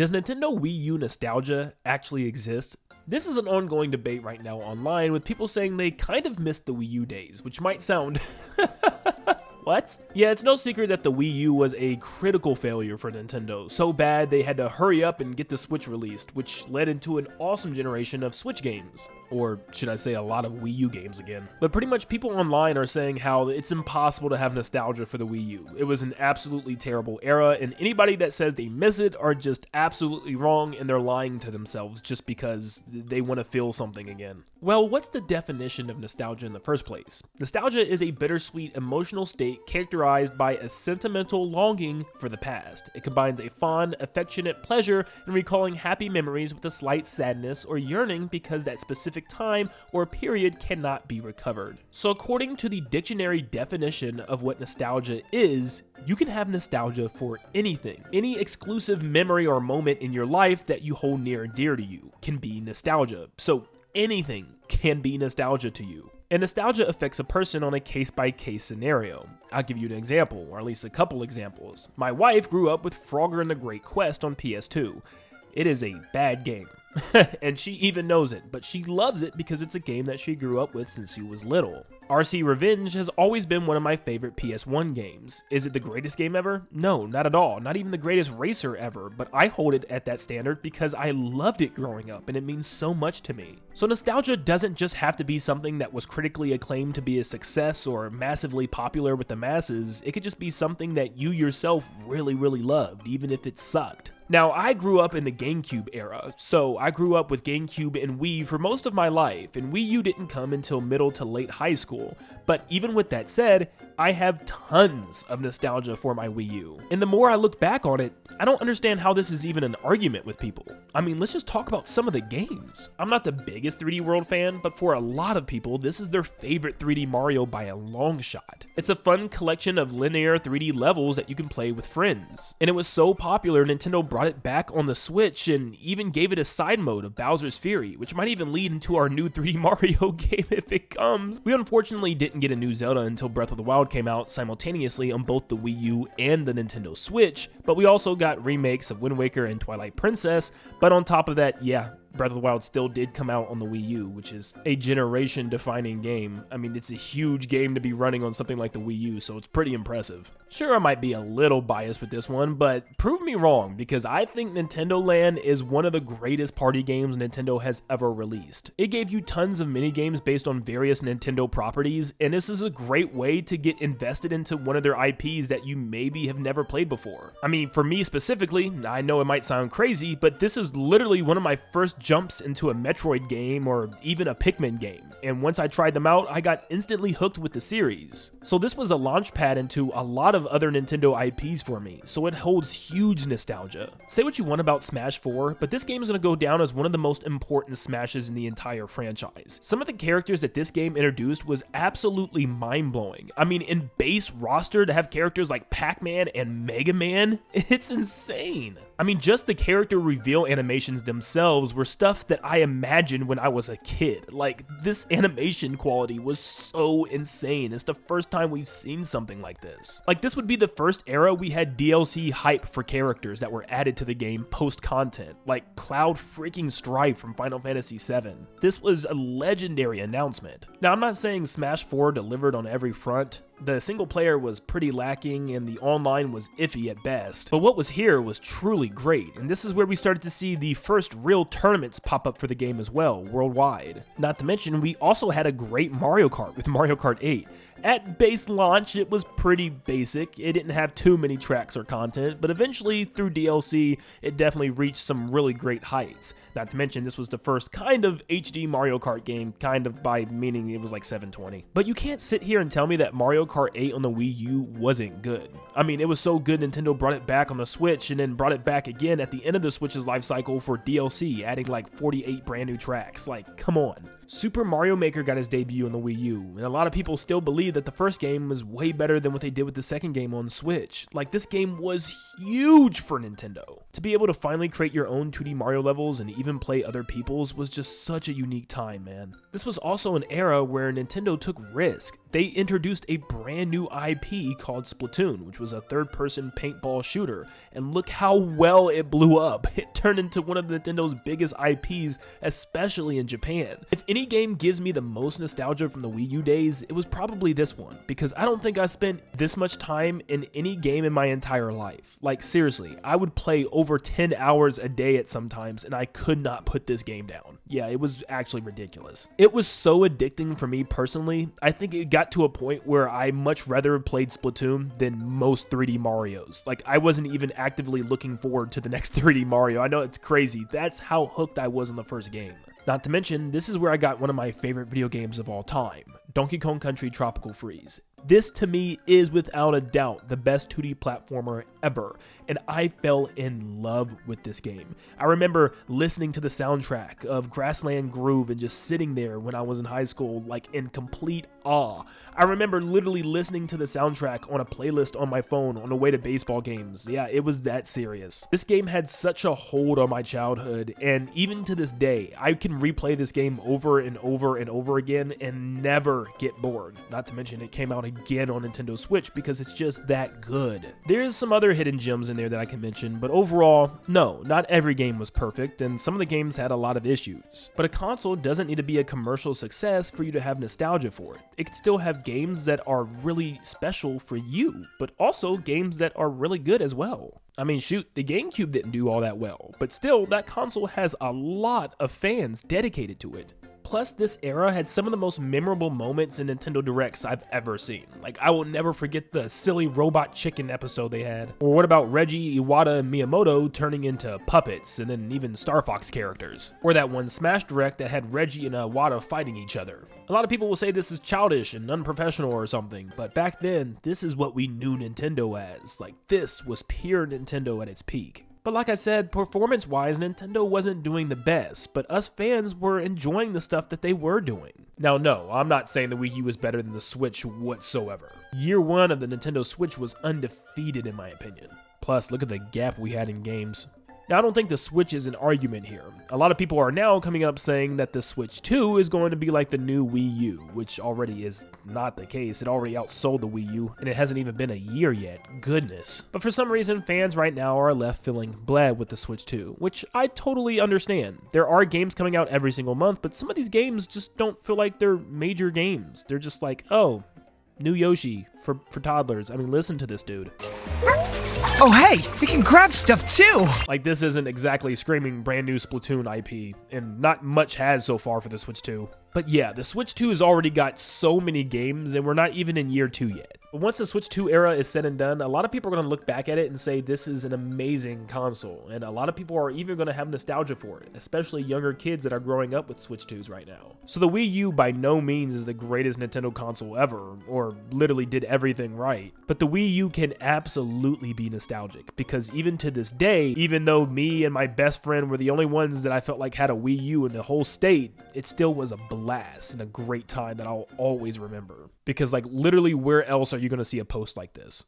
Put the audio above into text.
Does Nintendo Wii U Nostalgia actually exist? This is an ongoing debate right now online, with people saying they kind of missed the Wii U days, which might sound... What? Yeah, it's no secret that the Wii U was a critical failure for Nintendo, so bad they had to hurry up and get the Switch released, which led into an awesome generation of Switch games. Or should I say a lot of Wii U games again. But pretty much people online are saying how it's impossible to have nostalgia for the Wii U. It was an absolutely terrible era, and anybody that says they miss it are just absolutely wrong, and they're lying to themselves just because they want to feel something again. Well, what's the definition of nostalgia in the first place? Nostalgia is a bittersweet emotional state characterized by a sentimental longing for the past. It combines a fond, affectionate pleasure in recalling happy memories with a slight sadness or yearning because that specific time or period cannot be recovered. So according to the dictionary definition of what nostalgia is, you can have nostalgia for anything. Any exclusive memory or moment in your life that you hold near and dear to you can be nostalgia. So anything can be nostalgia to you. And nostalgia affects a person on a case-by-case scenario. I'll give you an example, or at least a couple examples. My wife grew up with Frogger and the Great Quest on PS2. It is a bad game. And she even knows it, but she loves it because it's a game that she grew up with since she was little. RC Revenge has always been one of my favorite PS1 games. Is it the greatest game ever? No, not at all. Not even the greatest racer ever, but I hold it at that standard because I loved it growing up and it means so much to me. So nostalgia doesn't just have to be something that was critically acclaimed to be a success or massively popular with the masses. It could just be something that you yourself really loved, even if it sucked. Now, I grew up in the GameCube era, so I grew up with GameCube and Wii for most of my life, and Wii U didn't come until middle to late high school. But even with that said, I have tons of nostalgia for my Wii U. And the more I look back on it, I don't understand how this is even an argument with people. I mean, let's just talk about some of the games. I'm not the biggest 3D World fan, but for a lot of people, this is their favorite 3D Mario by a long shot. It's a fun collection of linear 3D levels that you can play with friends. And it was so popular, Nintendo brought it back on the Switch and even gave it a side mode of Bowser's Fury, which might even lead into our new 3D Mario game if it comes. We unfortunately didn't get a new Zelda until Breath of the Wild came out simultaneously on both the Wii U and the Nintendo Switch, but we also got remakes of Wind Waker and Twilight Princess, but on top of that, yeah, Breath of the Wild still did come out on the Wii U, which is a generation-defining game. I mean, it's a huge game to be running on something like the Wii U, so it's pretty impressive. Sure, I might be a little biased with this one, but prove me wrong, because I think Nintendo Land is one of the greatest party games Nintendo has ever released. It gave you tons of minigames based on various Nintendo properties, and this is a great way to get invested into one of their IPs that you maybe have never played before. I mean, for me specifically, I know it might sound crazy, but this is literally one of my first jumps into a Metroid game or even a Pikmin game, and once I tried them out, I got instantly hooked with the series. So this was a launch pad into a lot of other Nintendo IPs for me, so it holds huge nostalgia. Say what you want about Smash 4, but this game is going to go down as one of the most important Smashes in the entire franchise. Some of the characters that this game introduced was absolutely mind-blowing. I mean, in base roster to have characters like Pac-Man and Mega Man, it's insane. I mean, just the character reveal animations themselves were stuff that I imagined when I was a kid. Like, this animation quality was so insane. It's the first time we've seen something like this. Like, this would be the first era we had DLC hype for characters that were added to the game post-content, like Cloud freaking Strife from Final Fantasy VII. This was a legendary announcement. Now, I'm not saying Smash 4 delivered on every front. The single player was pretty lacking and the online was iffy at best, but what was here was truly great, and this is where we started to see the first real tournaments pop up for the game as well, worldwide. Not to mention, we also had a great Mario Kart with Mario Kart 8. At base launch, it was pretty basic. It didn't have too many tracks or content, but eventually, through DLC, it definitely reached some really great heights. Not to mention, this was the first kind of HD Mario Kart game, kind of by meaning it was like 720. But you can't sit here and tell me that Mario Kart 8 on the Wii U wasn't good. I mean, it was so good Nintendo brought it back on the Switch and then brought it back again at the end of the Switch's life cycle for DLC, adding like 48 brand new tracks. Like, come on. Super Mario Maker got his debut on the Wii U, and a lot of people still believe that the first game was way better than what they did with the second game on Switch. Like, this game was huge for Nintendo. To be able to finally create your own 2D Mario levels and even play other people's was just such a unique time, man. This was also an era where Nintendo took risk. They introduced a brand new IP called Splatoon, which was a third-person paintball shooter, and look how well it blew up. It turned into one of Nintendo's biggest IPs, especially in Japan. If any game gives me the most nostalgia from the Wii U days, it was probably this one, because I don't think I spent this much time in any game in my entire life. Like, seriously, I would play over 10 hours a day at sometimes, and I could not put this game down. Yeah, it was actually ridiculous. It was so addicting for me personally. I think it got to a point where I much rather played Splatoon than most 3D Marios. Like, I wasn't even actively looking forward to the next 3D Mario. I know it's crazy. That's how hooked I was on the first game. Not to mention, this is where I got one of my favorite video games of all time, Donkey Kong Country Tropical Freeze. This, to me, is without a doubt the best 2D platformer ever, and I fell in love with this game. I remember listening to the soundtrack of Grassland Groove and just sitting there when I was in high school, like in complete awe. I remember literally listening to the soundtrack on a playlist on my phone on the way to baseball games. Yeah, it was that serious. This game had such a hold on my childhood, and even to this day, I can replay this game over and over and over again and never get bored. Not to mention, it came out again on Nintendo Switch because it's just that good. There's some other hidden gems in there that I can mention, but overall, no, not every game was perfect, and some of the games had a lot of issues. But a console doesn't need to be a commercial success for you to have nostalgia for it. It can still have games that are really special for you, but also games that are really good as well. I mean, shoot, the GameCube didn't do all that well, but still, that console has a lot of fans dedicated to it. Plus, this era had some of the most memorable moments in Nintendo Directs I've ever seen. Like, I will never forget the silly robot chicken episode they had. Or what about Reggie, Iwata, and Miyamoto turning into puppets, and then even Star Fox characters? Or that one Smash Direct that had Reggie and Iwata fighting each other. A lot of people will say this is childish and unprofessional or something, but back then, this is what we knew Nintendo as. Like, this was pure Nintendo at its peak. But like I said, performance-wise, Nintendo wasn't doing the best, but us fans were enjoying the stuff that they were doing. Now, no, I'm not saying the Wii U was better than the Switch whatsoever. Year one of the Nintendo Switch was undefeated in my opinion. Plus, look at the gap we had in games. Now, I don't think the Switch is an argument here. A lot of people are now coming up saying that the Switch 2 is going to be like the new Wii U, which already is not the case. It already outsold the Wii U, and it hasn't even been a year yet. Goodness. But for some reason, fans right now are left feeling bleh with the Switch 2, which I totally understand. There are games coming out every single month, but some of these games just don't feel like they're major games. They're just like, oh, new Yoshi for toddlers. I mean, listen to this dude. Oh hey, we can grab stuff too! Like, this isn't exactly screaming brand new Splatoon IP, and not much has so far for the Switch 2. But yeah, the Switch 2 has already got so many games, and we're not even in year 2 yet. But once the Switch 2 era is said and done, a lot of people are going to look back at it and say this is an amazing console, and a lot of people are even going to have nostalgia for it, especially younger kids that are growing up with Switch 2s right now. So the Wii U by no means is the greatest Nintendo console ever, or literally did everything right, but the Wii U can absolutely be nostalgic, because even to this day, even though me and my best friend were the only ones that I felt like had a Wii U in the whole state, it still was a blast and a great time that I'll always remember. Because like literally where else are you going to see a post like this?